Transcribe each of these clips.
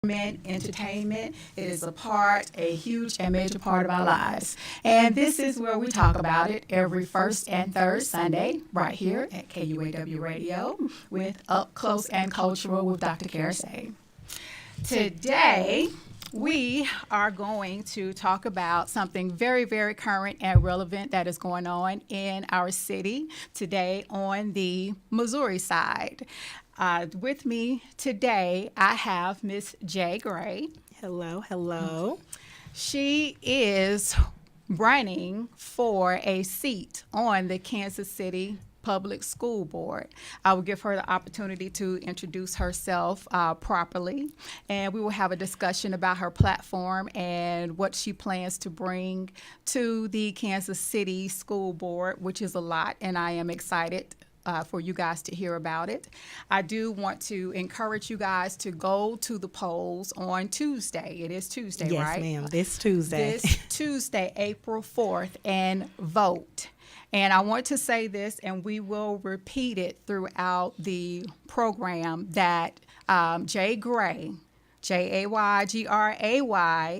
entertainment. It is a huge and major part of our lives. And this is where we talk about it every first and third Sunday, right here at KUAW Radio with Up Close and Cultural with Dr. Karasay. Today, we are going to talk about something very, very current and relevant that is going on in our city today on the Missouri side. With me today, I have Miss Jay Gray. Hello, hello. She is running for a seat on the Kansas City Public School Board. I will give her the opportunity to introduce herself properly, and we will have a discussion about her platform and what she plans to bring to the Kansas City School Board, which is a lot, and I am excited for you guys to hear about it. I do want to encourage you guys to go to the polls on Tuesday. It is Tuesday, yes, right? Yes, ma'am. This Tuesday. This Tuesday, April 4th, and vote. And I want to say this, and we will repeat it throughout the program, that Jay Gray, Jay,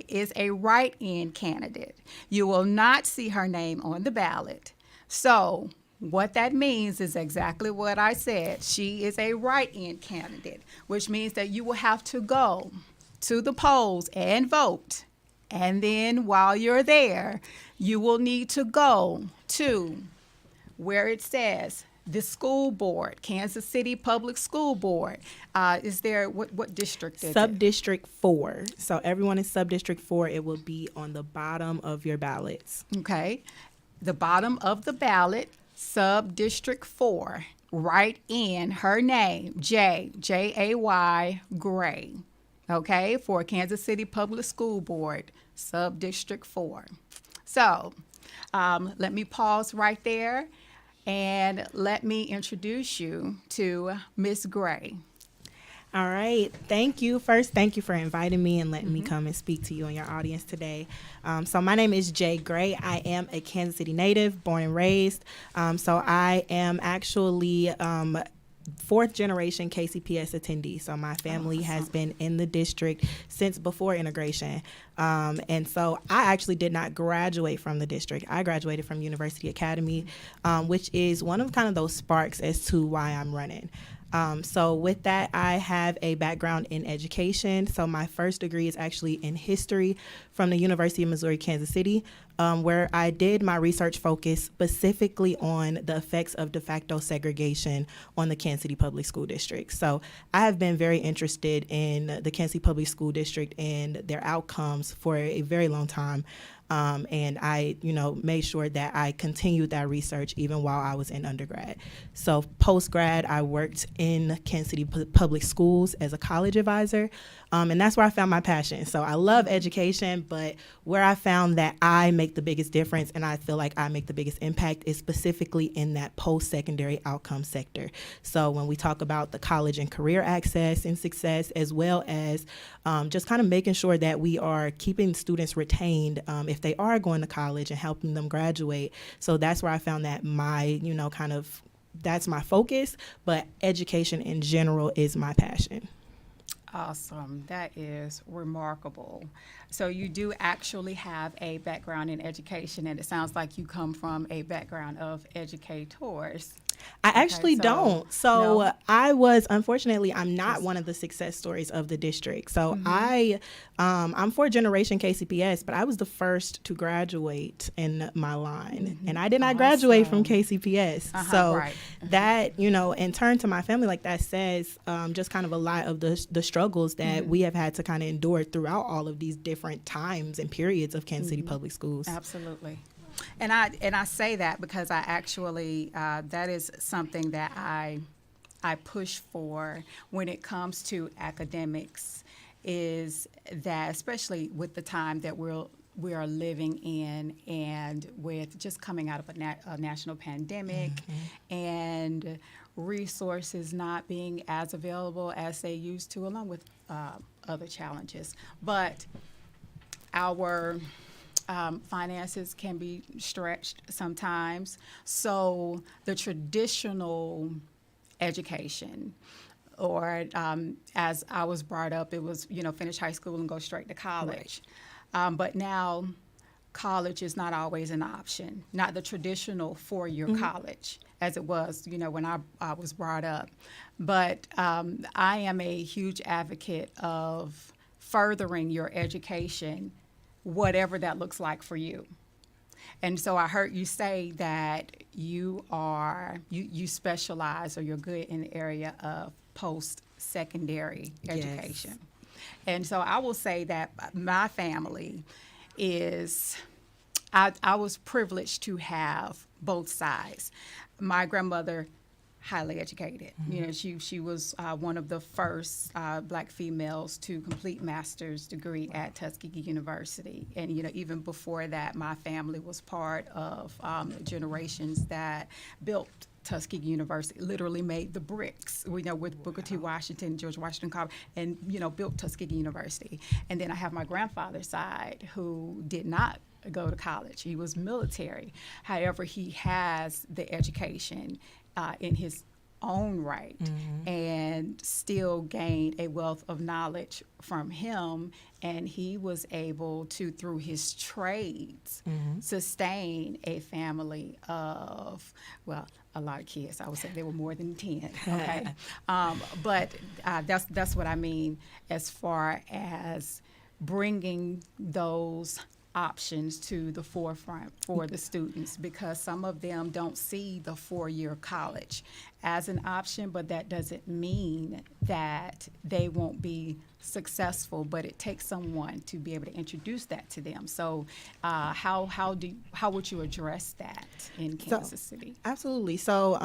is a write-in candidate. You will not see her name on the ballot. So what that means is exactly what I said. She is a write-in candidate, which means that you will have to go to the polls and vote. And then while you're there, you will need to go to where it says the school board, Kansas City Public School Board. Is there, what district is it? Sub-District 4. So everyone in Sub-District 4, it will be on the bottom of your ballots. Okay. The bottom of the ballot, Sub-District 4. Write in her name, Jay Gray. Okay, for Kansas City Public School Board, Sub-District 4. So let me pause right there and let me introduce you to Miss Gray. All right. Thank you. First, thank you for inviting me and letting me come and speak to you and your audience today. So my name is Jay Gray. I am a Kansas City native, born and raised. So I am actually fourth generation KCPS attendee. So my family has been in the district since before integration. And so I actually did not graduate from the district. I graduated from University Academy, which is one of kind of those sparks as to why I'm running. So with that, I have a background in education. So my first degree is actually in history from the University of Missouri, Kansas City, where I did my research focus specifically on the effects of de facto segregation on the Kansas City Public School District. So I have been very interested in the Kansas City Public School District and their outcomes for a very long time. And I, made sure that I continued that research even while I was in undergrad. So post-grad, I worked in Kansas City Public Schools as a college advisor, and that's where I found my passion. So I love education, but where I found that I make the biggest difference and I feel like I make the biggest impact is specifically in that post-secondary outcome sector. So when we talk about the college and career access and success, as well as just kind of making sure that we are keeping students retained if they are going to college and helping them graduate. So that's where I found that my, that's my focus, but education in general is my passion. Awesome. That is remarkable. So you do actually have a background in education, and it sounds like you come from a background of educators. I actually don't. So no. I'm not one of the success stories of the district. So I'm fourth generation KCPS, but I was the first to graduate in my line. And I did not graduate from KCPS. That, in turn to my family, like that says just kind of a lot of the struggles that we have had to kind of endure throughout all of these different times and periods of Kansas City Public Schools. Absolutely. And I say that because I actually that is something that I push for when it comes to academics, is that especially with the time that we are living in, and with just coming out of a national pandemic and resources not being as available as they used to, along with other challenges, but our finances can be stretched sometimes. So the traditional education, or as I was brought up, it was, finish high school and go straight to college. But now college is not always an option, not the traditional four-year college as it was, when I was brought up. But I am a huge advocate of furthering your education, whatever that looks like for you. And so I heard you say that you specialize, or you're good in the area of post-secondary education. And so I will say that my family is, I was privileged to have both sides. My grandmother, highly educated. She was one of the first black females to complete master's degree at Tuskegee University. And, even before that, my family was part of generations that built Tuskegee University, literally made the bricks, with Booker T. Washington, George Washington Carver, and, built Tuskegee University. And then I have my grandfather's side, who did not go to college. He was military. However, he has the education in his own right, and still gained a wealth of knowledge from him. And he was able to, through his trades, sustain a family of, well, a lot of kids. I would say there were more than 10. Okay, but that's what I mean as far as bringing those options to the forefront for the students, because some of them don't see the four-year college as an option, but that doesn't mean that they won't be successful, but it takes someone to be able to introduce that to them. So how would you address that in Kansas City? Absolutely. So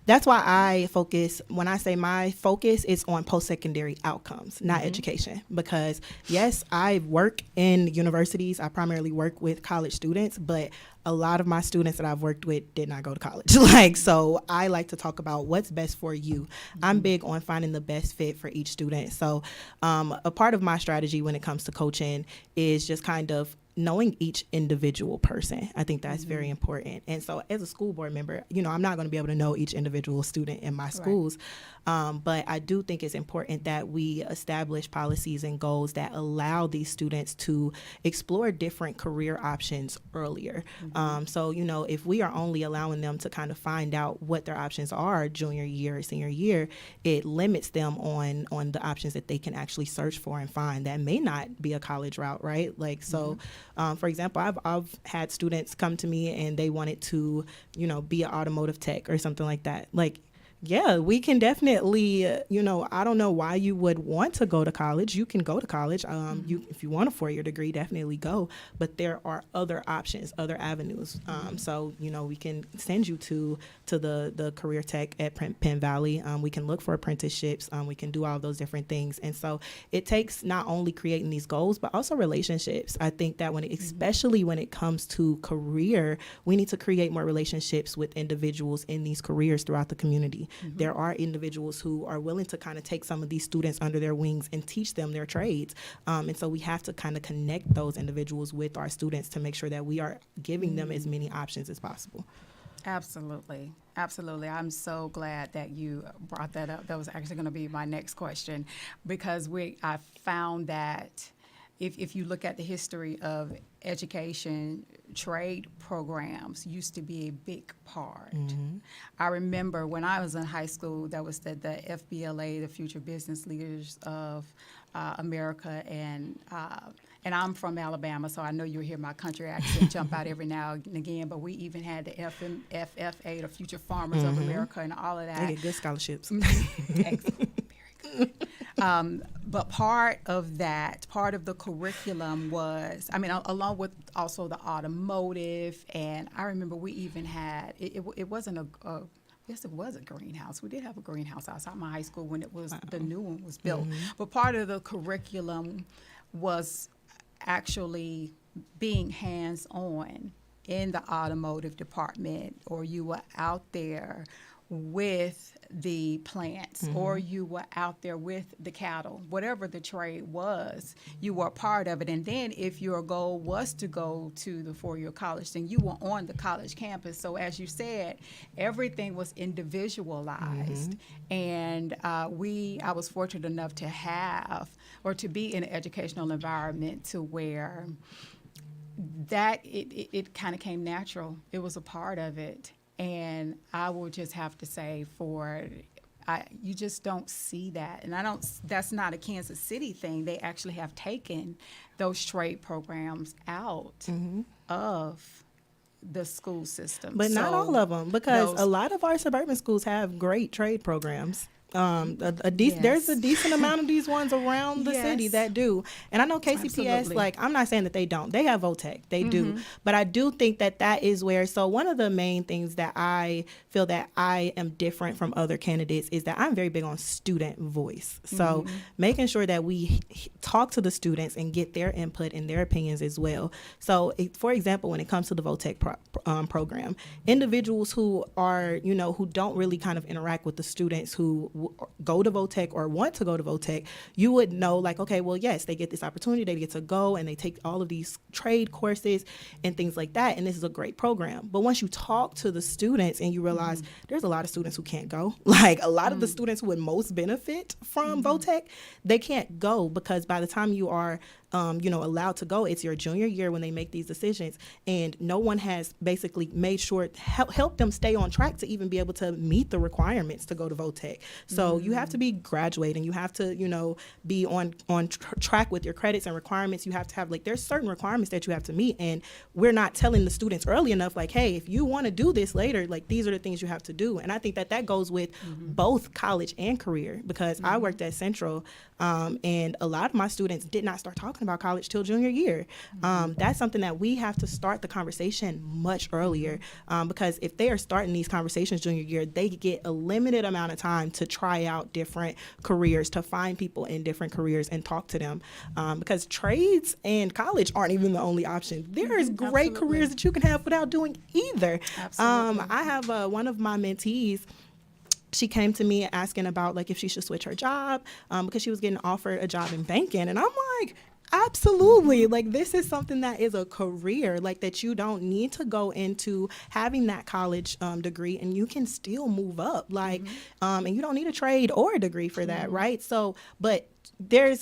that's why I focus, when I say my focus is on post-secondary outcomes, not education, because yes, I work in universities. I primarily work with college students, but a lot of my students that I've worked with did not go to college. So I like to talk about what's best for you. I'm big on finding the best fit for each student. So a part of my strategy when it comes to coaching is just kind of knowing each individual person. I think that's very important. And so as a school board member, I'm not going to be able to know each individual student in my schools. But I do think it's important that we establish policies and goals that allow these students to explore different career options earlier. So, if we are only allowing them to kind of find out what their options are junior year or senior year, it limits them on the options that they can actually search for and find that may not be a college route, right? For example, I've had students come to me and they wanted to, be an automotive tech or something like that. Yeah, we can definitely, I don't know why you would want to go to college. You can go to college. If you want a four-year degree, definitely go. But there are other options, other avenues. So, we can send you to the career tech at Penn Valley. We can look for apprenticeships. We can do all those different things. And so it takes not only creating these goals, but also relationships. I think that especially when it comes to career, we need to create more relationships with individuals in these careers throughout the community. There are individuals who are willing to kind of take some of these students under their wings and teach them their trades. And so we have to kind of connect those individuals with our students to make sure that we are giving them as many options as possible. Absolutely. Absolutely. I'm so glad that you brought that up. That was actually going to be my next question, because I found that if you look at the history of education, trade programs used to be a big part. I remember when I was in high school, that was the FBLA, the Future Business Leaders of America, and I'm from Alabama, so I know you'll hear my country accent jump out every now and again, but we even had the FFA, the Future Farmers of America, and all of that. They get good scholarships. Excellent. Very good. But part of the curriculum was, along with also the automotive, and I remember we even had, it wasn't yes, it was a greenhouse. We did have a greenhouse outside my high school when the new one was built. But part of the curriculum was actually being hands-on in the automotive department, or you were out there with the plants, or you were out there with the cattle, whatever the trade was, you were a part of it. And then if your goal was to go to the four-year college, then you were on the college campus. So as you said, everything was individualized. And I was fortunate enough to have, or to be in an educational environment to where that it kind of came natural. It was a part of it. And I will just have to say, you just don't see that. And that's not a Kansas City thing. They actually have taken those trade programs out of the school system. But not all of them, because a lot of our suburban schools have great trade programs. There's a decent amount of these ones around the city that do. And I know KCPS, Absolutely. like, I'm not saying that they don't. They have VOTEC. They do. But I do think that is where, so one of the main things that I feel that I am different from other candidates is that I'm very big on student voice. So making sure that we talk to the students and get their input and their opinions as well. So, for example, when it comes to the VOTEC program, individuals who are, who don't really kind of interact with the students who go to VOTEC or want to go to VOTEC, you would know, like, okay, well, yes, they get this opportunity, they get to go and they take all of these trade courses and things like that, and this is a great program. But once you talk to the students and you realize there's a lot of students who can't go, like a lot of the students who would most benefit from VOTEC, they can't go because by the time you are allowed to go, it's your junior year when they make these decisions, and no one has basically made sure help them stay on track to even be able to meet the requirements to go to VOTEC. So you have to be graduating, you have to be on track with your credits and requirements. You have to have, like, there's certain requirements that you have to meet, and we're not telling the students early enough, like, hey, if you want to do this later, like, these are the things you have to do. And I think that goes with both college and career, because I worked at Central, and a lot of my students did not start talking about college till junior year. That's something that we have to start the conversation much earlier, because if they are starting these conversations junior year, they get a limited amount of time to try out different careers, to find people in different careers and talk to them, because trades and college aren't even the only option. There is great careers that you can have without doing either. I have one of my mentees. She came to me asking about, like, if she should switch her job, because she was getting offered a job in banking. And I'm like, absolutely. Like, this is something that is a career, like, that you don't need to go into having that college degree, and you can still move up, like, and you don't need a trade or a degree for that, right? So, but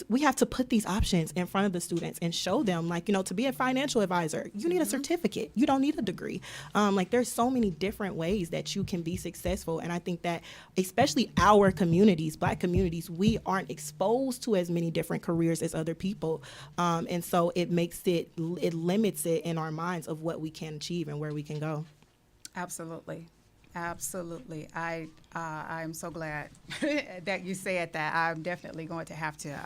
we have to put these options in front of the students and show them, like, to be a financial advisor, you need a certificate. You don't need a degree. Like, there's so many different ways that you can be successful. And I think that especially our communities, Black communities, we aren't exposed to as many different careers as other people. And so it limits it in our minds of what we can achieve and where we can go. Absolutely. I'm so glad that you said that. I'm definitely going to have to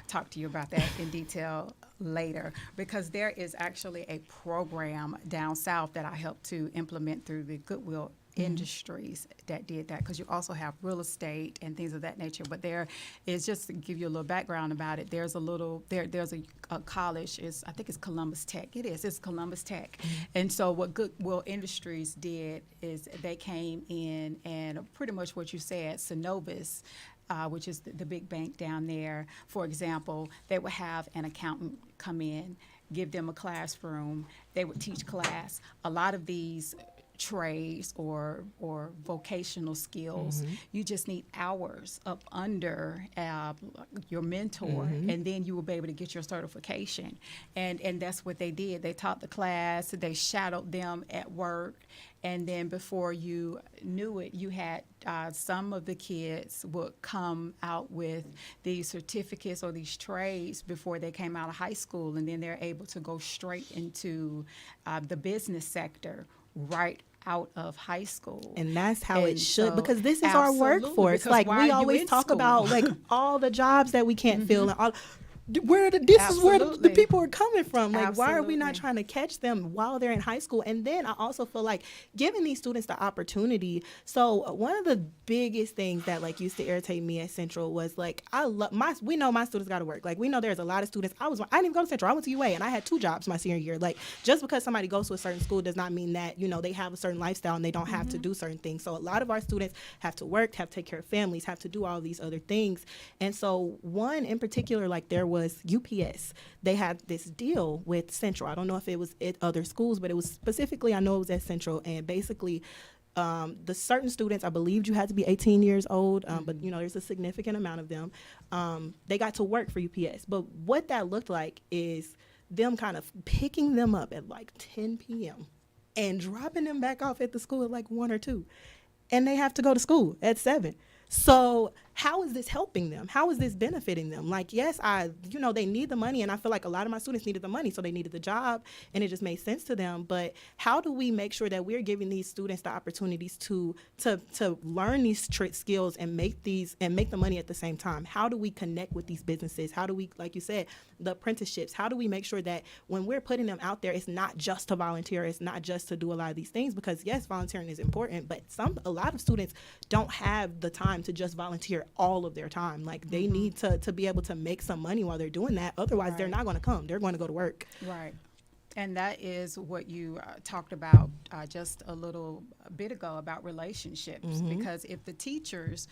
talk to you about that in detail later, because there is actually a program down south that I helped to implement through the Goodwill Industries that did that, because you also have real estate and things of that nature. But there is, just to give you a little background about it, there's a college, I think it's Columbus Tech. It's Columbus Tech. And so what Goodwill Industries did is they came in, and pretty much what you said, Synovus, which is the big bank down there, for example, they would have an accountant come in, give them a classroom, they would teach class. A lot of these trades or vocational skills, you just need hours up under your mentor, and then you will be able to get your certification. And that's what they did. They taught the class, they shadowed them at work, and then before you knew it, you had some of the kids would come out with these certificates or these trades before they came out of high school, and then they're able to go straight into the business sector right out of high school. And that's how it should, so, because this is our workforce. Like, we always talk about, like, all the jobs that we can't fill, and all this is where the Absolutely. people are coming from. Like, why are we not Absolutely. trying to catch them while they're in high school? And then I also feel like giving these students the opportunity. So one of the biggest things that like used to irritate me at Central was like, we know my students got to work. Like, we know there's a lot of students. I didn't even go to Central. I went to UA and I had 2 jobs my senior year. Like, just because somebody goes to a certain school does not mean that, they have a certain lifestyle and they don't have to do certain things. So a lot of our students have to work, have to take care of families, have to do all these other things. And so one in particular, like there was UPS. They had this deal with Central. I don't know if it was at other schools, but it was specifically, I know it was at Central. And basically, the certain students, I believed you had to be 18 years old, but there's a significant amount of them. They got to work for UPS. But what that looked like is them kind of picking them up at like 10 p.m. and dropping them back off at the school at like 1 or 2. And they have to go to school at 7. So how is this helping them? How is this benefiting them? Like, yes, they need the money, and I feel like a lot of my students needed the money, so they needed the job, and it just made sense to them. But how do we make sure that we're giving these students the opportunities to learn these skills and make the money at the same time? How do we connect with these businesses? How do we, like you said, the apprenticeships? How do we make sure that when we're putting them out there, it's not just to volunteer, it's not just to do a lot of these things? Because yes, volunteering is important, but a lot of students don't have the time to just volunteer all of their time. Like, they need to be able to make some money while they're doing that. Otherwise, they're not going to come. They're going to go to work. Right. And that is what you talked about just a little bit ago about relationships. Because if the teachers,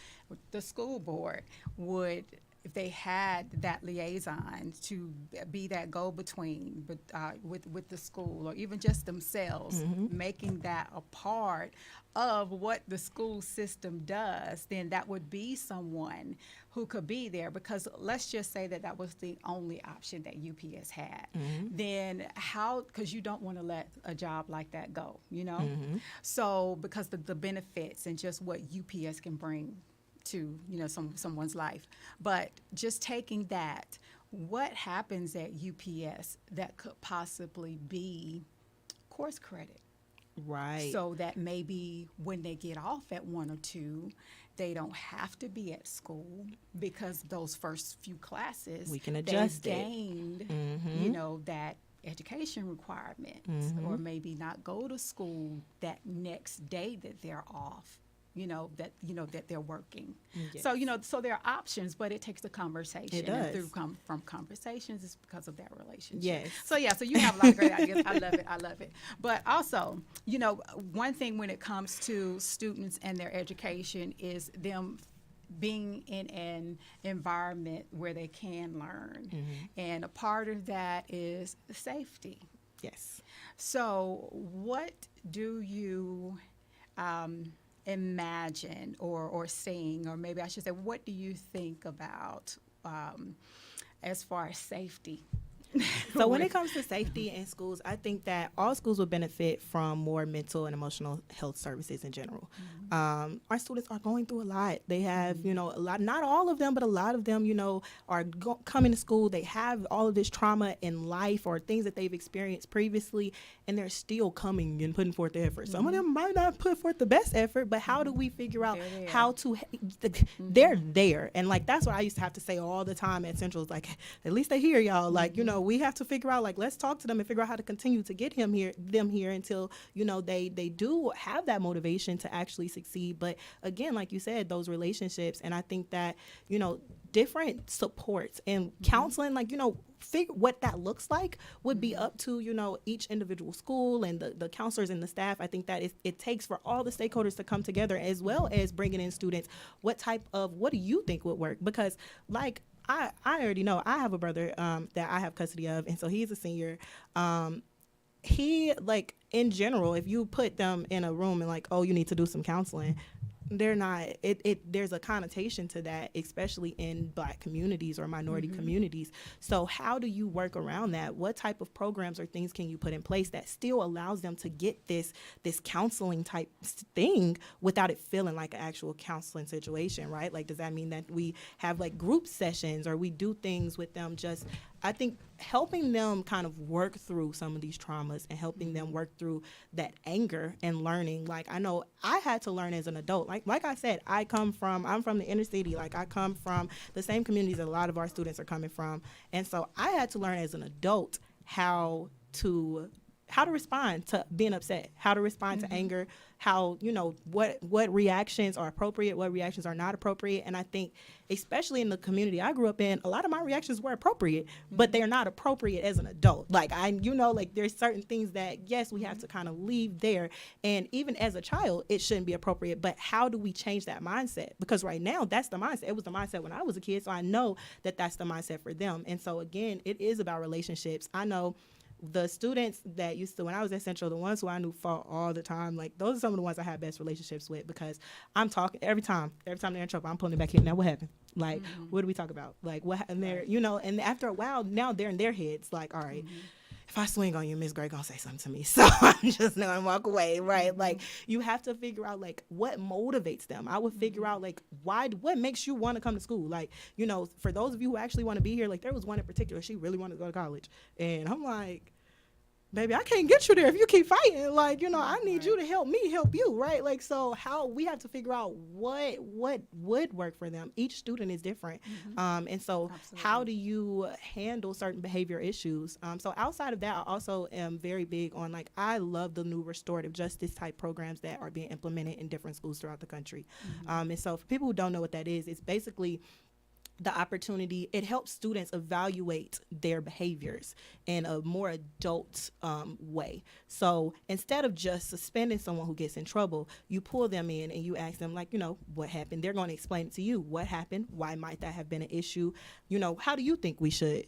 the school board would, if they had that liaison to be that go-between with the school, or even just themselves, making that a part of what the school system does, then that would be someone who could be there. Because let's just say that was the only option that UPS had. Then how, because you don't want to let a job like that go, So because the benefits and just what UPS can bring to someone's life. But just taking that, what happens at UPS that could possibly be course credit? Right. So that maybe when they get off at 1 or 2, they don't have to be at school, because those first few classes we can adjust they gained, that education requirements, or maybe not go to school that next day that they're off. That they're working. Yes. So there are options, but it takes a conversation. It does. And from conversations, it's because of that relationship. Yes. So you have a lot of great ideas. I love it. But also, one thing when it comes to students and their education is them being in an environment where they can learn. And a part of that is safety. Yes. So what do you imagine or seeing, or maybe I should say, what do you think about as far as safety? So when it comes to safety in schools, I think that all schools would benefit from more mental and emotional health services in general. Our students are going through a lot. They have, a lot, not all of them, but a lot of them, are coming to school. They have all of this trauma in life or things that they've experienced previously, and they're still coming and putting forth the effort. Some of them might not put forth the best effort, but how do we figure out how to, they're there. And like, that's what I used to have to say all the time at Central, is like, at least they hear y'all. Like, we have to figure out, like, let's talk to them and figure out how to continue to get them here until, they do have that motivation to actually succeed. But again, like you said, those relationships, and I think that, different supports and counseling, like, figure what that looks like would be up to, each individual school and the counselors and the staff. I think that it takes for all the stakeholders to come together, as well as bringing in students. What do you think would work? Because, like, I already know I have a brother that I have custody of, and so he's a senior. He, like, in general, if you put them in a room and like, oh, you need to do some counseling, they're not, there's a connotation to that, especially in Black communities or minority communities. So how do you work around that? What type of programs or things can you put in place that still allows them to get this counseling type thing without it feeling like an actual counseling situation, right? Like, does that mean that we have like group sessions, or we do things with them just I think helping them kind of work through some of these traumas and helping them work through that anger and learning. Like, I know I had to learn as an adult. Like I said, I'm from the inner city. Like, I come from the same communities that a lot of our students are coming from. And so I had to learn as an adult how to respond to being upset, how to respond to anger, how, what reactions are appropriate, what reactions are not appropriate. And I think, especially in the community I grew up in, a lot of my reactions were appropriate, but they're not appropriate as an adult. Like, there's certain things that, yes, we have to kind of leave there. And even as a child, it shouldn't be appropriate. But how do we change that mindset? Because right now, that's the mindset. It was the mindset when I was a kid. So I know that that's the mindset for them. And so, again, it is about relationships. I know the students that used to, when I was at Central, the ones who I knew fought all the time, like, those are some of the ones I had best relationships with, because I'm talking every time they're in trouble, I'm pulling it back here. Now, what happened? Like, what do we talk about? Like, what? And they're, and after a while, now they're in their heads, like, all right, if I swing on you, Miss Gray gonna say something to me, so I'm just gonna walk away, right? Like, you have to figure out, like, what motivates them. I would figure out, like, what makes you want to come to school? Like, for those of you who actually want to be here, like, there was one in particular, she really wanted to go to college, and I'm like, baby, I can't get you there if you keep fighting. Like, I need you to help me help you, right? Like, so how we have to figure out what would work for them. Each student is different. And so how do you handle certain behavior issues? So outside of that, I also am very big on, like, I love the new restorative justice type programs that are being implemented in different schools throughout the country. And so for people who don't know what that is, it's basically the opportunity. It helps students evaluate their behaviors in a more adult way. So instead of just suspending someone who gets in trouble, you pull them in and you ask them, like, what happened? They're going to explain it to you. What happened? Why might that have been an issue? How do you think we should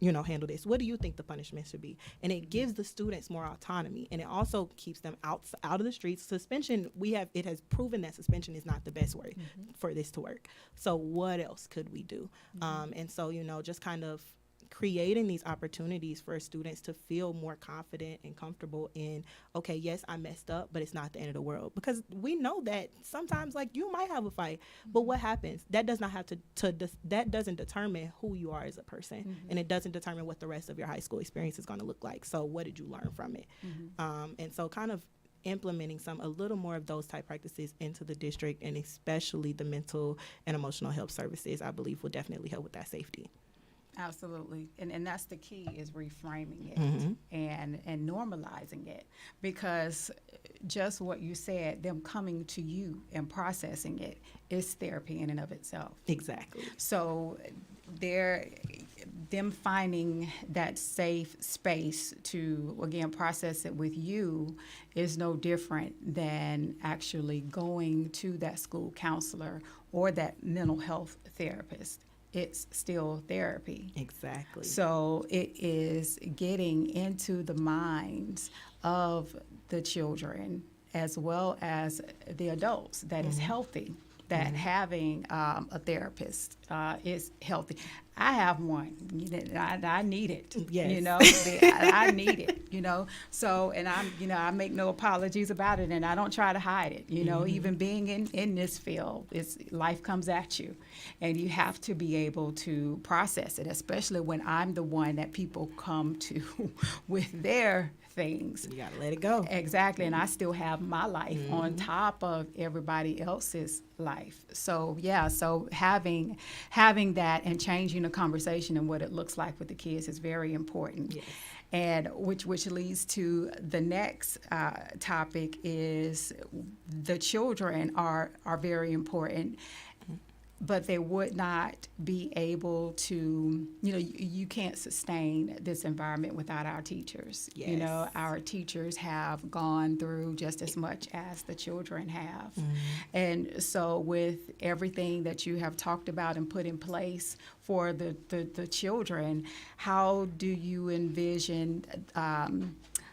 handle this? What do you think the punishment should be? And it gives the students more autonomy, and it also keeps them out of the streets. Suspension, it has proven that suspension is not the best way for this to work. So what else could we do? And so, just kind of creating these opportunities for students to feel more confident and comfortable in, okay, yes, I messed up, but it's not the end of the world. Because we know that sometimes, like, you might have a fight, but what happens? That does not have that doesn't determine who you are as a person, and it doesn't determine what the rest of your high school experience is going to look like. So what did you learn from it? And so kind of implementing a little more of those type practices into the district, and especially the mental and emotional health services, I believe will definitely help with that safety. Absolutely. And that's the key, is reframing it and normalizing it, because just what you said, them coming to you and processing it is therapy in and of itself. Exactly. So them finding that safe space to, again, process it with you is no different than actually going to that school counselor or that mental health therapist. It's still therapy. Exactly. So it is getting into the minds of the children as well as the adults that is healthy, that having a therapist is healthy. I have one. I need it. Yes. I need it. So, and I make no apologies about it, and I don't try to hide it. Even being in this field, life comes at you, and you have to be able to process it, especially when I'm the one that people come to with their things. You gotta let it go. Exactly. And I still have my life on top of everybody else's life. So so having that and changing the conversation and what it looks like with the kids is very important. Yes. And which leads to the next topic is the children are very important. But they would not be able to, you can't sustain this environment without our teachers. Yes. Our teachers have gone through just as much as the children have. And so with everything that you have talked about and put in place for the children, how do you envision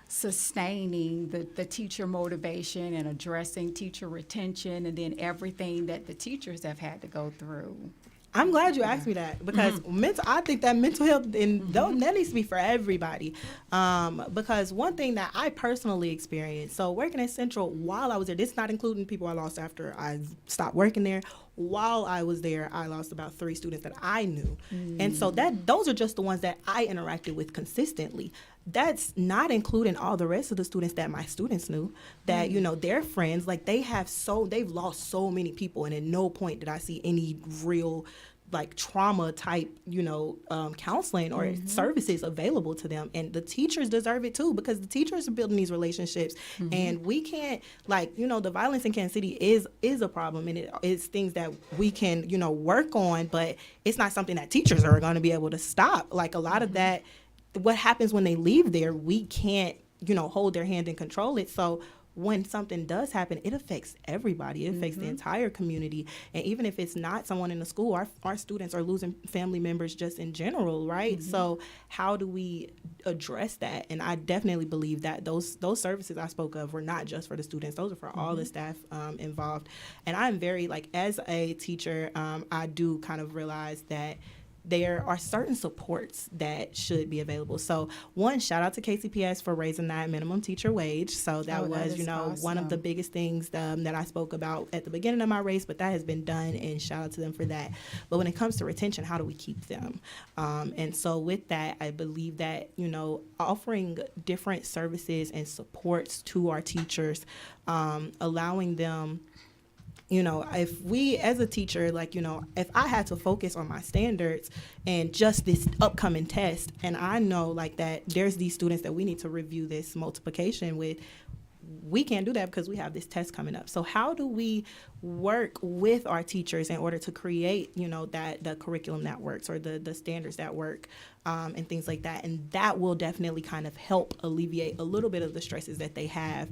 sustaining the teacher motivation and addressing teacher retention, and then everything that the teachers have had to go through? I'm glad you asked me that, because I think that mental health, and that needs to be for everybody. Because one thing that I personally experienced, so working at Central while I was there, this is not including people I lost after I stopped working there, while I was there, I lost about 3 students that I knew. And so those are just the ones that I interacted with consistently. That's not including all the rest of the students that my students knew, that, you know, their friends, like they've lost so many people, and at no point did I see any real like trauma type, you know, counseling or services available to them. And the teachers deserve it too, because the teachers are building these relationships, and we can't, like, you know, the violence in Kansas City is a problem, and it's things that we can, you know, work on, but it's not something that teachers are going to be able to stop. Like a lot of that, what happens when they leave there, we can't, you know, hold their hand and control it. So when something does happen, it affects everybody. It affects the entire community. And even if it's not someone in the school, our students are losing family members just in general, right? So how do we address that? And I definitely believe that those services I spoke of were not just for the students. Those are for all the staff involved. And I'm very, like, as a teacher, I do kind of realize that there are certain supports that should be available. So one, shout out to KCPS for raising that minimum teacher wage. So that was, you know, awesome. One of the biggest things that I spoke about at the beginning of my race, but that has been done, and shout out to them for that. But when it comes to retention, how do we keep them? And so with that, I believe that, you know, offering different services and supports to our teachers, allowing them, you know, if we as a teacher, like, you know, if I had to focus on my standards and just this upcoming test, and I know like that there's these students that we need to review this multiplication with, we can't do that because we have this test coming up. So how do we work with our teachers in order to create, you know, that the curriculum that works, or the standards that work, and things like that? And that will definitely kind of help alleviate a little bit of the stresses that they have,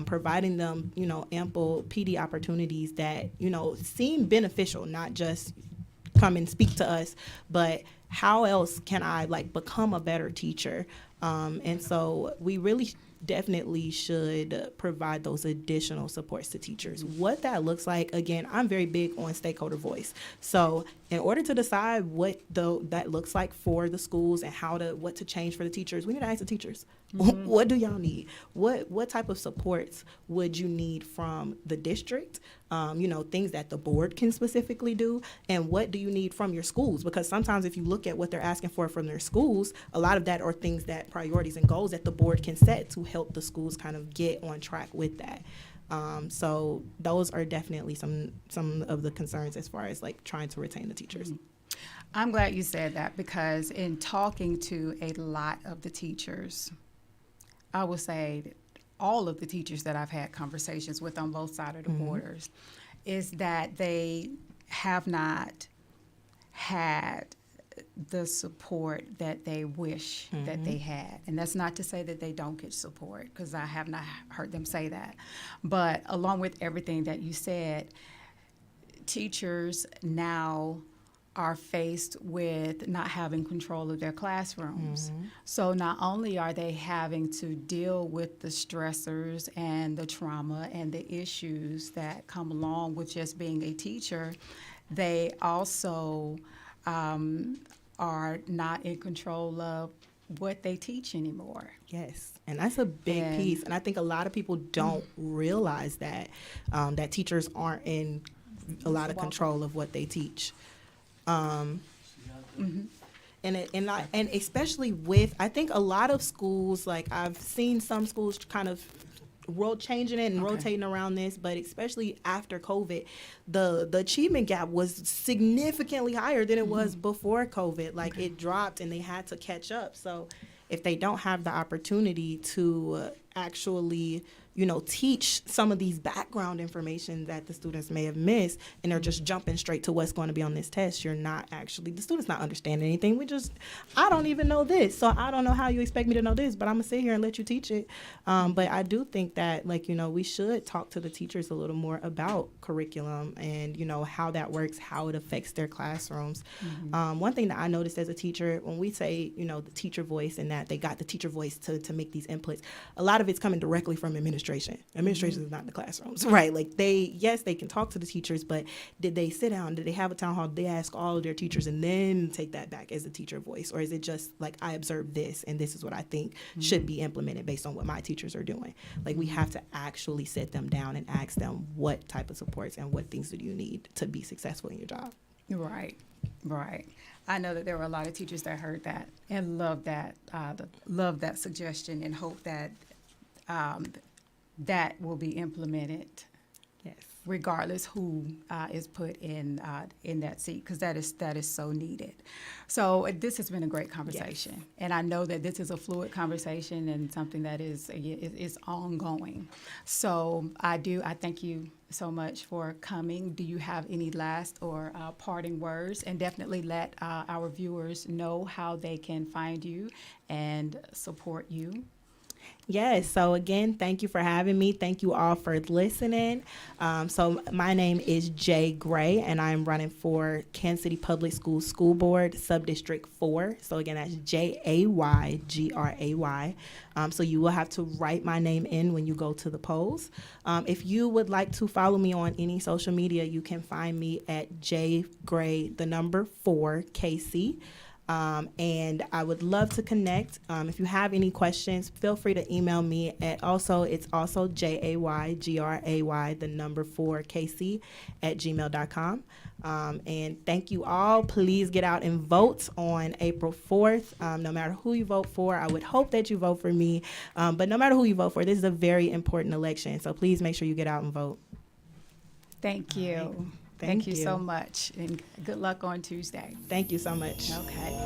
providing them, you know, ample PD opportunities that, you know, seem beneficial, not just come and speak to us, but how else can I, like, become a better teacher? And so we really definitely should provide those additional supports to teachers. What that looks like, again, I'm very big on stakeholder voice. So in order to decide what that looks like for the schools and what to change for the teachers, we need to ask the teachers, what do y'all need? What type of supports would you need from the district? You know, things that the board can specifically do, and what do you need from your schools? Because sometimes if you look at what they're asking for from their schools, a lot of that are things that priorities and goals that the board can set to help the schools kind of get on track with that. So those are definitely some of the concerns as far as like trying to retain the teachers. I'm glad you said that, because in talking to a lot of the teachers, I would say that all of the teachers that I've had conversations with on both sides of the borders, is that they have not had the support that they wish that they had. And that's not to say that they don't get support, because I have not heard them say that. But along with everything that you said, teachers now are faced with not having control of their classrooms. So not only are they having to deal with the stressors and the trauma and the issues that come along with just being a teacher, they also are not in control of what they teach anymore. Yes, and that's a big piece. And I think a lot of people don't realize that, that teachers aren't in a lot of control of what they teach. And especially with, I think a lot of schools, like I've seen some schools kind of changing it and rotating around this, but especially after COVID, the achievement gap was significantly higher than it was before COVID. Like it dropped and they had to catch up. So if they don't have the opportunity to actually, you know, teach some of these background information that the students may have missed, and they're just jumping straight to what's going to be on this test, the student's not understanding anything. I don't even know this, so I don't know how you expect me to know this, but I'm going to sit here and let you teach it. But I do think that, like, you know, we should talk to the teachers a little more about curriculum and, you know, how that works, how it affects their classrooms. One thing that I noticed as a teacher, when we say, you know, the teacher voice and that they got the teacher voice to make these inputs, a lot of it's coming directly from administration. administration. Administration is not the classrooms, right? Like they can talk to the teachers, but did they sit down? Did they have a town hall? Did they ask all of their teachers and then take that back as a teacher voice? Or is it just like, I observed this and this is what I think should be implemented based on what my teachers are doing? Like we have to actually sit them down and ask them what type of supports and what things do you need to be successful in your job. Right. I know that there were a lot of teachers that heard that and loved that suggestion and hope that that will be implemented. Yes. Regardless who is put in that seat, because that is so needed. So this has been a great conversation, yes. And I know that this is a fluid conversation and something that is ongoing. So I thank you so much for coming. Do you have any last or parting words? And definitely let our viewers know how they can find you and support you. Yes. So again, thank you for having me. Thank you all for listening. So my name is Jay Gray, and I'm running for Kansas City Public Schools School Board, Subdistrict 4. So again, that's JAYGRAY. So you will have to write my name in when you go to the polls. If you would like to follow me on any social media, you can find me at JGray4KC. And I would love to connect. If you have any questions, feel free to email me at it's also JAYGRAY4KC @gmail.com. And thank you all. Please get out and vote on April 4th. No matter who you vote for, I would hope that you vote for me. But no matter who you vote for, this is a very important election. So please make sure you get out and vote. Thank you. Right. Thank you so much, and good luck on Tuesday. Thank you so much. Okay.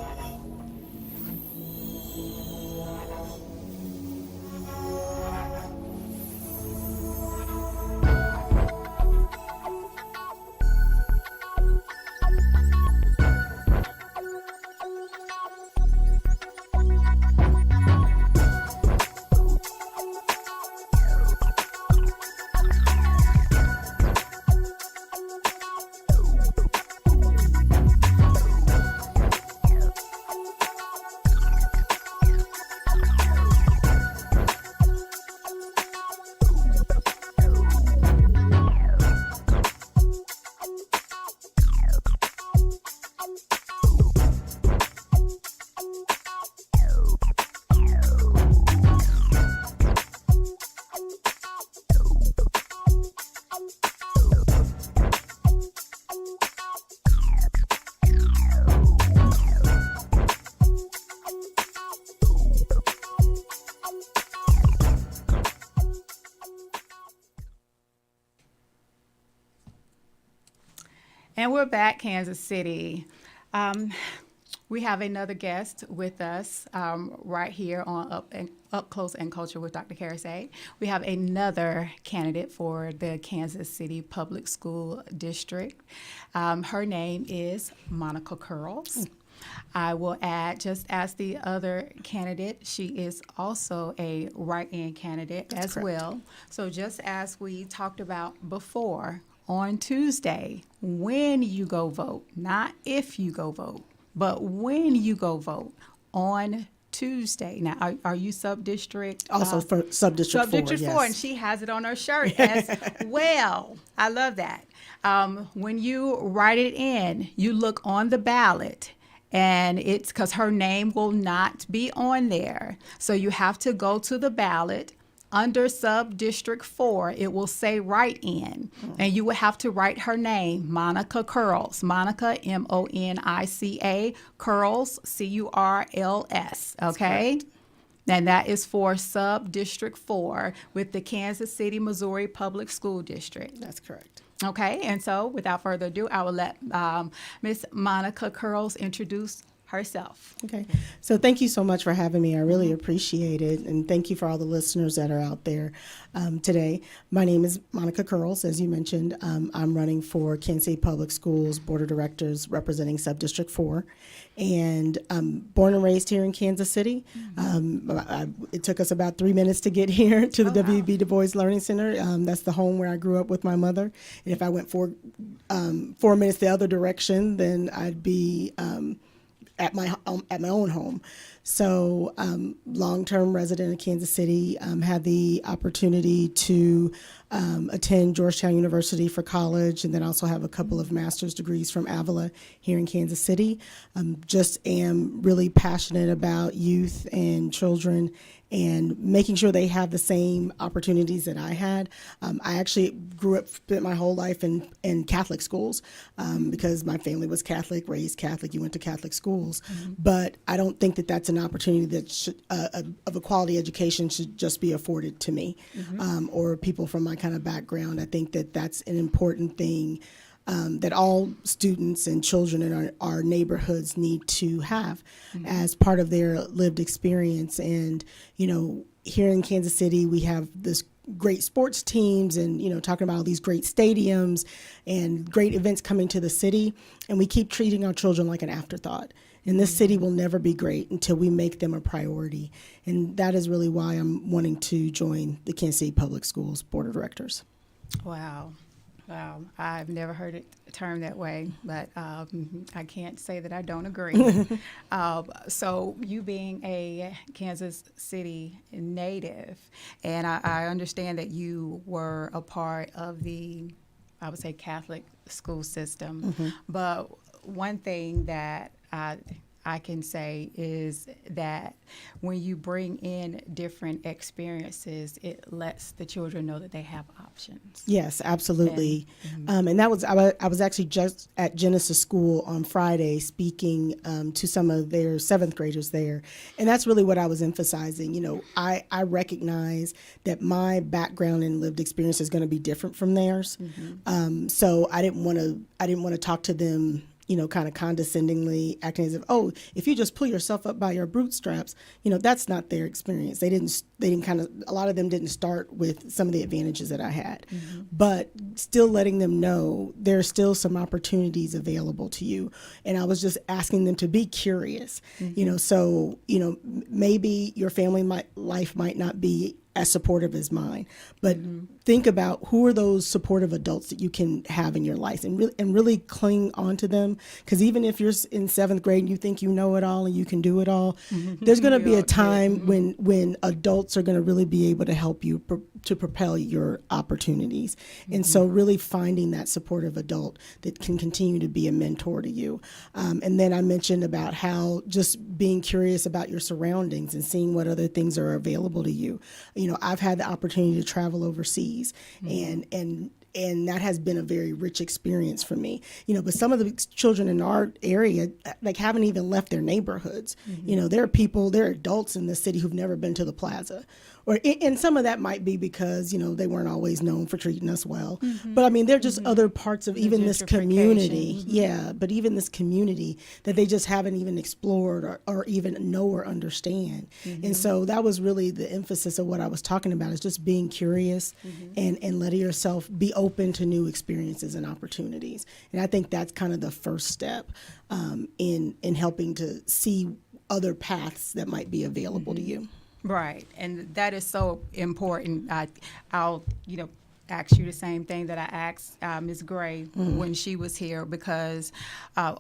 And we're back, Kansas City. We have another guest with us right here on Up Close and Cultural with Dr. Karasay. We have another candidate for the Kansas City Public School District. Her name is Monica Curls. I will add, just as the other candidate, she is also a write-in candidate as well. So just as we talked about before, on Tuesday, when you go vote, not if you go vote, but when you go vote on Tuesday. Now, are you sub-district? Also for Subdistrict 4, Subdistrict 4, yes. and she has it on her shirt as well. I love that. When you write it in, you look on the ballot, and it's because her name will not be on there. So you have to go to the ballot. Under Subdistrict 4, it will say write in, and you will have to write her name, Monica Curls. Monica, Monica, Curls, Curls, okay? And that is for Subdistrict 4 with the Kansas City, Missouri Public School District. That's correct. Okay, and so without further ado, I will let Miss Monica Curls introduce herself. Okay. So thank you so much for having me. I really appreciate it. And thank you for all the listeners that are out there today. My name is Monica Curls, as you mentioned. I'm running for Kansas City Public Schools Board of Directors representing Subdistrict 4. And I'm born and raised here in Kansas City. It took us about 3 minutes to get here to the W.B. Du Bois Learning Center. That's the home where I grew up with my mother. And if I went 4 minutes the other direction, then I'd be at my own home. So long-term resident of Kansas City, had the opportunity to attend Georgetown University for college, and then also have a couple of master's degrees from Avila here in Kansas City. Just am really passionate about youth and children and making sure they have the same opportunities that I had. I actually spent my whole life in Catholic schools because my family was Catholic, raised Catholic, you went to Catholic schools. But I don't think that that's an opportunity that should, of a quality education should just be afforded to me or people from my kind of background. I think that that's an important thing that all students and children in our neighborhoods need to have as part of their lived experience. And, you know, here in Kansas City, we have this great sports teams and, you know, talking about all these great stadiums and great events coming to the city. And we keep treating our children like an afterthought. And this city will never be great until we make them a priority. And that is really why I'm wanting to join the Kansas City Public Schools Board of Directors. Wow. Wow, I've never heard it termed that way, but I can't say that I don't agree. So you being a Kansas City native, and I understand that you were a part of the, I would say, Catholic school system, but one thing that I can say is that when you bring in different experiences, it lets the children know that they have options. Yes, absolutely. And that was, I was actually just at Genesis School on Friday speaking to some of their 7th graders there. And that's really what I was emphasizing. You know, I recognize that my background and lived experience is going to be different from theirs. So I didn't want to talk to them, you know, kind of condescendingly, acting as if, oh, if you just pull yourself up by your bootstraps, you know, that's not their experience. They didn't kind of, a lot of them didn't start with some of the advantages that I had, but still letting them know there's still some opportunities available to you. And I was just asking them to be curious, you know, so, you know, maybe your family life might not be as supportive as mine, but think about who are those supportive adults that you can have in your life, and really cling on to them. Because even if you're in 7th grade and you think you know it all and you can do it all, there's going to be a time when adults are going to really be able to help you to propel your opportunities. And so really finding that supportive adult that can continue to be a mentor to you. And then I mentioned about how just being curious about your surroundings and seeing what other things are available to you. You know, I've had the opportunity to travel overseas, and that has been a very rich experience for me. You know, but some of the children in our area, like, haven't even left their neighborhoods. You know, there are adults in the city who've never been to the plaza. And some of that might be because, you know, they weren't always known for treating us well. But I mean, they're just other parts of even this community. Yeah, but even this community that they just haven't even explored or even know or understand. And so that was really the emphasis of what I was talking about, is just being curious and letting yourself be open to new experiences and opportunities. And I think that's kind of the first step in helping to see other paths that might be available to you. Right, and that is so important. I'll, you know, ask you the same thing that I asked Ms. Gray when she was here, because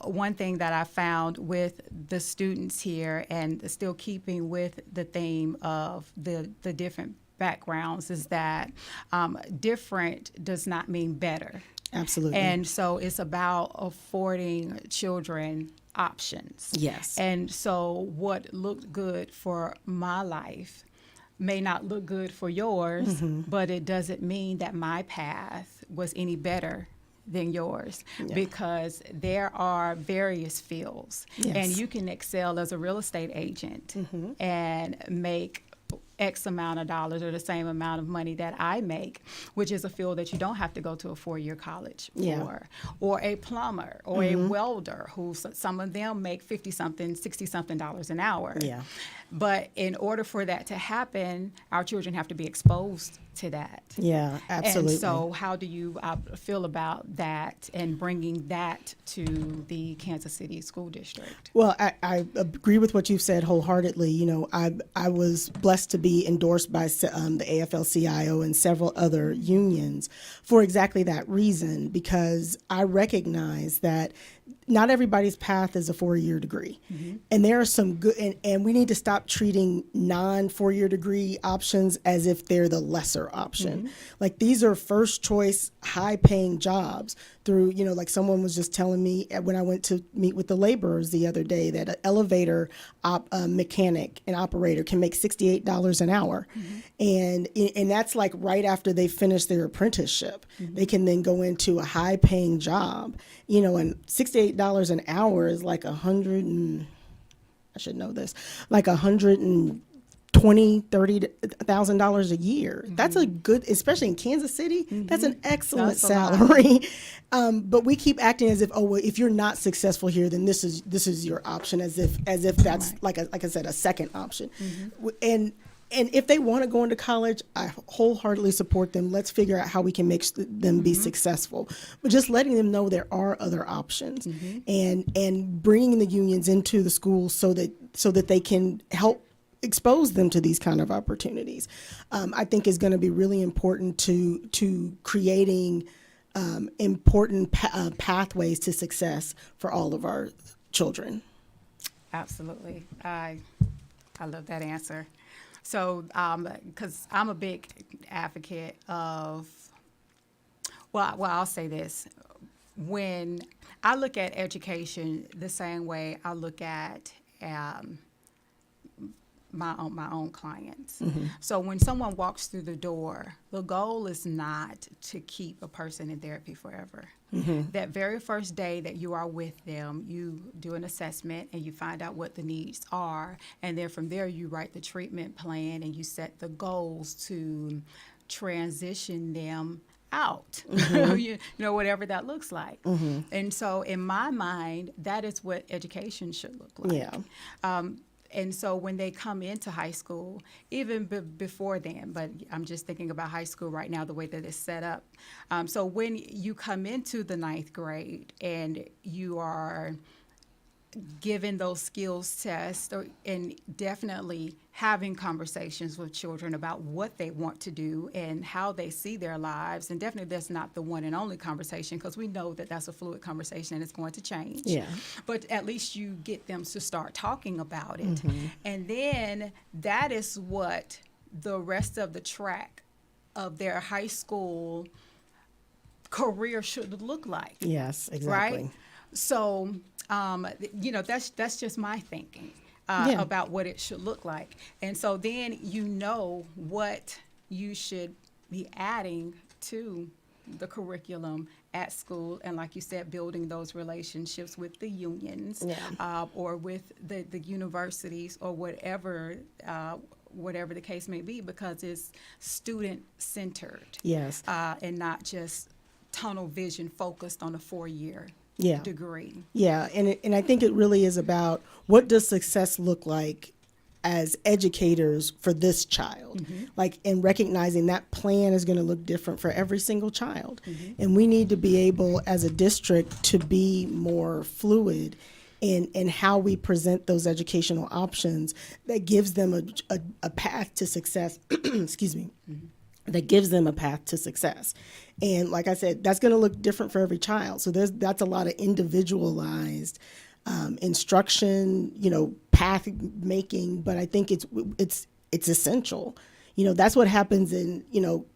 one thing that I found with the students here, and still keeping with the theme of the different backgrounds, is that different does not mean better. Absolutely. And so it's about affording children options. Yes. And so what looked good for my life may not look good for yours, but it doesn't mean that my path was any better than yours, because there are various fields. Yes. And you can excel as a real estate agent and make X amount of dollars or the same amount of money that I make, which is a field that you don't have to go to a 4-year college for, or a plumber or a welder, who some of them make $50-something, $60-something an hour. Yeah. But in order for that to happen, our children have to be exposed to that. Yeah, absolutely. And so how do you feel about that and bringing that to the Kansas City School District? Well, I agree with what you've said wholeheartedly. You know, I was blessed to be endorsed by the AFL-CIO and several other unions for exactly that reason, because I recognize that not everybody's path is a 4-year degree. And there are some good, and we need to stop treating non-4-year degree options as if they're the lesser option. Like, these are first choice, high paying jobs through, like someone was just telling me when I went to meet with the laborers the other day that an elevator mechanic and operator can make $68 an hour. And that's like right after they finish their apprenticeship. They can then go into a high paying job, and $68 an hour is like I should know this, like $120,000-$130,000 a year. That's a good, especially in Kansas City. That's an excellent salary. But we keep acting as if, oh, well, if you're not successful here, then this is your option, as if that's like I said, a second option. And if they want to go into college, I wholeheartedly support them. Let's figure out how we can make them be successful. But just letting them know there are other options, and bringing the unions into the schools so that they can help expose them to these kind of opportunities, I think is going to be really important to creating important pathways to success for all of our children. Absolutely. I love that answer. So, because I'm a big advocate of, well, I'll say this. When I look at education the same way I look at my own clients. So when someone walks through the door, the goal is not to keep a person in therapy forever. That very first day that you are with them, you do an assessment and you find out what the needs are, and then from there you write the treatment plan and you set the goals to transition them out, whatever that looks like. And so in my mind, that is what education should look like. Yeah. And so when they come into high school, even before then, but I'm just thinking about high school right now, the way that it's set up. So when you come into the 9th grade and you are given those skills tests, and definitely having conversations with children about what they want to do and how they see their lives. And definitely that's not the one and only conversation, because we know that that's a fluid conversation and it's going to change. Yeah. But at least you get them to start talking about it. And then that is what the rest of the track of their high school career should look like. Yes, exactly. Right? So, that's just my thinking about what it should look like. And so then what you should be adding to the curriculum at school. And like you said, building those relationships with the unions or with the universities or whatever the case may be, because it's student-centered. Yes. And not just tunnel vision focused on a 4-year degree. Yeah, and I think it really is about what does success look like as educators for this child, like, and recognizing that plan is going to look different for every single child. And we need to be able as a district to be more fluid in how we present those educational options that gives them a path to success. Excuse me. That gives them a path to success. And like I said, that's going to look different for every child. So that's a lot of individualized instruction, path making, but I think it's essential. That's what happens in,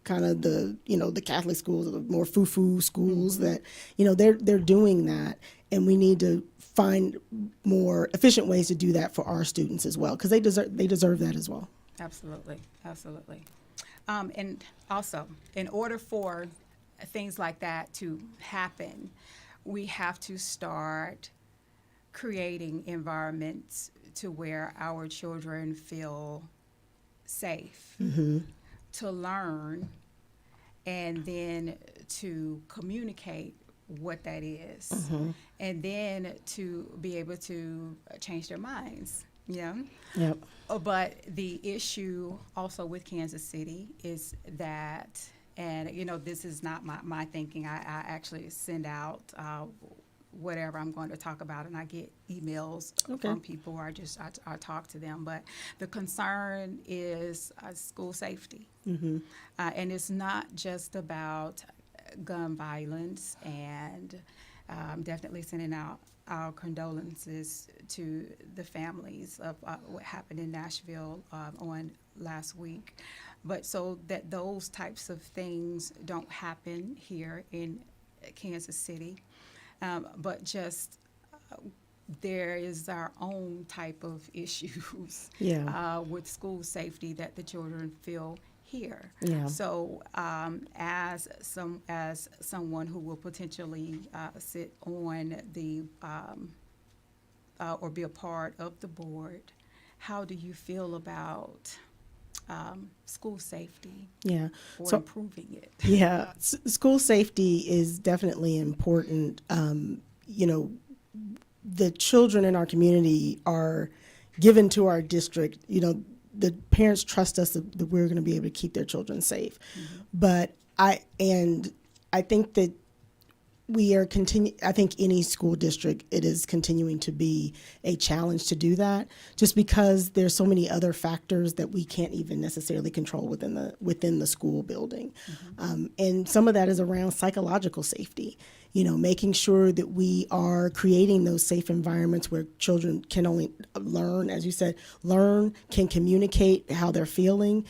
kind of the Catholic schools, the more foo-foo schools that, they're doing that. And we need to find more efficient ways to do that for our students as well, because they deserve that as well. Absolutely. And also, in order for things like that to happen, we have to start creating environments to where our children feel safe to learn and then to communicate what that is, and then to be able to change their minds. Yeah. Yep. But the issue also with Kansas City is that, and this is not my thinking. I actually send out whatever I'm going to talk about, and I get emails from people, or I talk to them. But the concern is school safety, and it's not just about gun violence, and definitely sending out our condolences to the families of what happened in Nashville on last week. But so that those types of things don't happen here in Kansas City, but just there is our own type of issues Yeah. with school safety that the children feel here. Yeah. So as someone who will potentially sit on the or be a part of the board, how do you feel about school safety Yeah. or So improving it? yeah, school safety is definitely important. You know, the children in our community are given to our district. You know, the parents trust us that we're going to be able to keep their children safe. But I think that I think any school district, it is continuing to be a challenge to do that, just because there's so many other factors that we can't even necessarily control within the school building. And some of that is around psychological safety, you know, making sure that we are creating those safe environments where children can only learn, as you said, can communicate how they're feeling,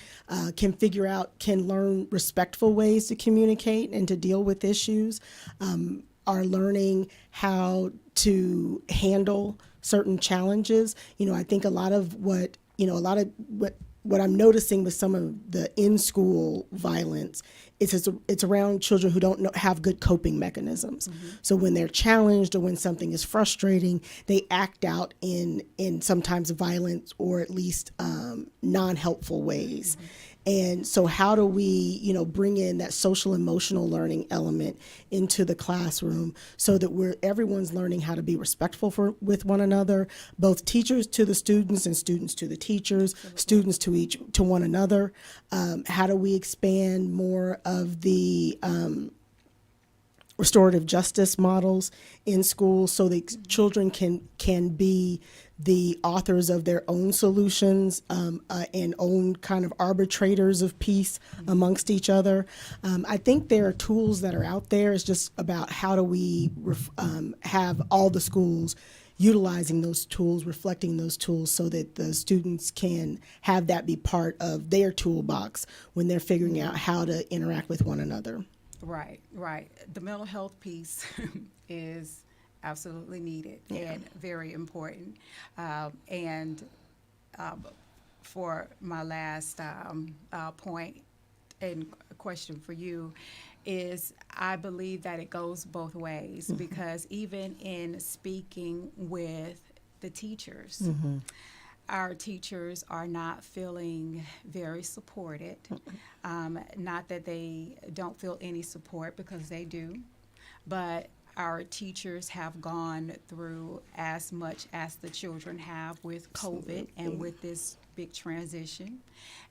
can learn respectful ways to communicate and to deal with issues, are learning how to handle certain challenges. You know, I think a lot of what I'm noticing with some of the in-school violence is it's around children who don't have good coping mechanisms. So when they're challenged or when something is frustrating, they act out in sometimes violent or at least non-helpful ways. And so how do we, you know, bring in that social emotional learning element into the classroom so that everyone's learning how to be respectful with one another, both teachers to the students and students to the teachers, students to one another. How do we expand more of the restorative justice models in schools so that children can be the authors of their own solutions and own kind of arbitrators of peace amongst each other. I think there are tools that are out there. It's just about how do we have all the schools utilizing those tools, reflecting those tools so that the students can have that be part of their toolbox when they're figuring out how to interact with one another. Right. The mental health piece is absolutely needed and very important. And for my last point and question for you is I believe that it goes both ways because even in speaking with the teachers, our teachers are not feeling very supported. Not that they don't feel any support, because they do, but our teachers have gone through as much as the children have with COVID and with this big transition.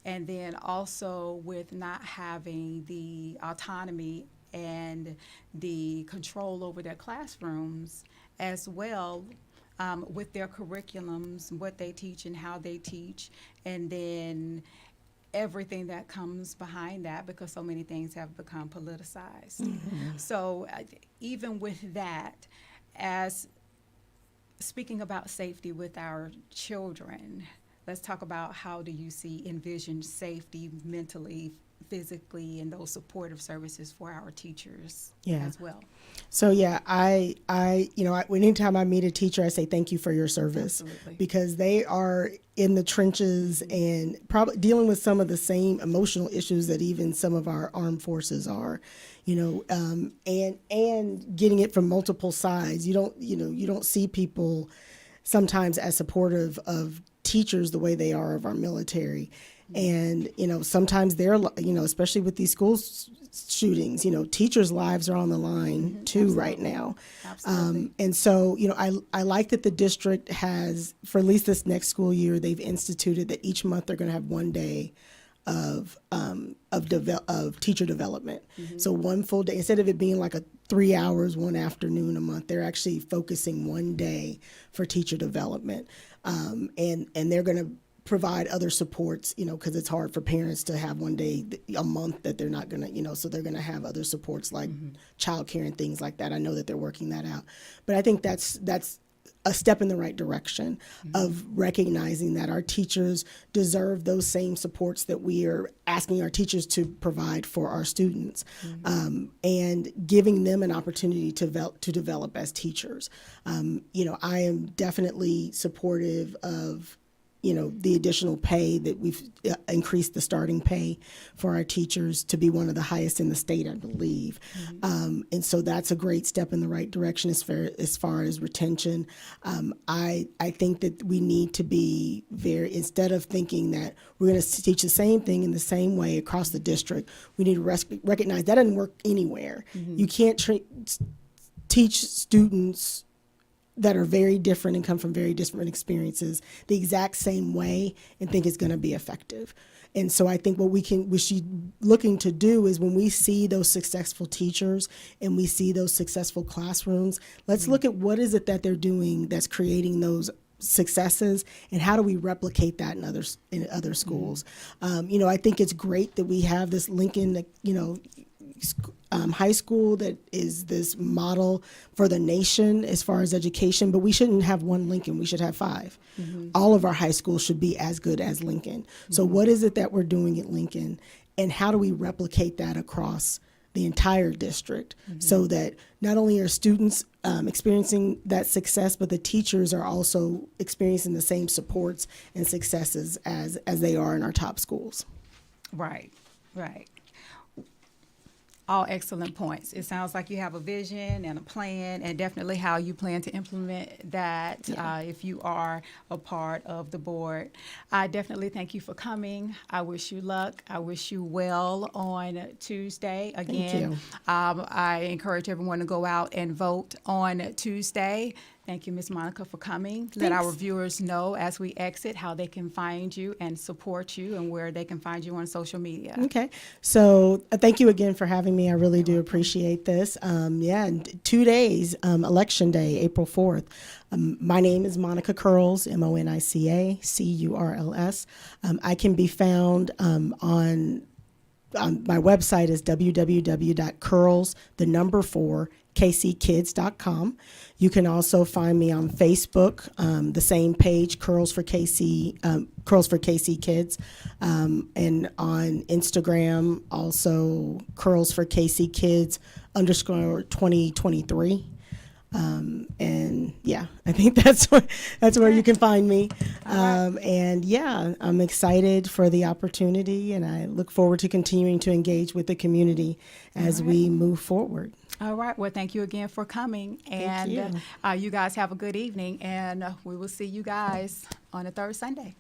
And then also with not having the autonomy and the control over their classrooms as well, with their curriculums, what they teach and how they teach, and then everything that comes behind that, because so many things have become politicized. So even with that, as speaking about safety with our children, let's talk about how do you envision safety mentally, physically, and those supportive services for our teachers as well. So anytime I meet a teacher, I say thank you for your service. Absolutely. Because they are in the trenches and probably dealing with some of the same emotional issues that even some of our armed forces are, and getting it from multiple sides. You don't see people sometimes as supportive of teachers the way they are of our military. And, sometimes they're, especially with these school shootings, teachers' lives are on the line too. Absolutely. Right now. Absolutely. And so, I like that the district has, for at least this next school year, they've instituted that each month they're going to have one day of teacher development. So one full day, instead of it being like 3 hours, one afternoon a month, they're actually focusing one day for teacher development. And they're going to provide other supports, because it's hard for parents to have one day a month that they're not going to, so they're going to have other supports like childcare and things like that. I know that they're working that out. But I think that's a step in the right direction of recognizing that our teachers deserve those same supports that we are asking our teachers to provide for our students, and giving them an opportunity to develop as teachers. I am definitely supportive of the additional pay that we've increased the starting pay for our teachers to be one of the highest in the state, I believe. And so that's a great step in the right direction as far as retention. I think that we need to be instead of thinking that we're going to teach the same thing in the same way across the district, we need to recognize that doesn't work anywhere. You can't teach students that are very different and come from very different experiences the exact same way and think it's going to be effective. And so I think what we should looking to do is when we see those successful teachers and we see those successful classrooms, let's look at what is it that they're doing that's creating those successes, and how do we replicate that in other schools. I think it's great that we have this Lincoln, high school that is this model for the nation as far as education, but we shouldn't have one Lincoln. We should have 5. All of our high schools should be as good as Lincoln. So what is it that we're doing at Lincoln, and how do we replicate that across the entire district so that not only are students experiencing that success, but the teachers are also experiencing the same supports and successes as they are in our top schools. Right. All excellent points. It sounds like you have a vision and a plan, and definitely how you plan to implement that if you are a part of the board. I definitely thank you for coming. I wish you luck. I wish you well on Tuesday. Again, I encourage everyone to go out and vote on Tuesday. Thank you, Ms. Monica, for coming. Let our viewers know as we exit how they can find you and support you, and where they can find you on social media. Okay. So thank you again for having me. I really do appreciate this. In 2 days, Election Day, April 4th. My name is Monica Curls, Monica Curls. I can be found on my website is www.curls4kckids.com. You can also find me on Facebook, the same page, Curls for KC Kids, and on Instagram, also Curls for KC Kids _2023. I think that's where you can find me. I'm excited for the opportunity, and I look forward to continuing to engage with the community as we move forward. All right. Well, thank you again for coming. And you guys have a good evening, and we will see you guys on the third Sunday.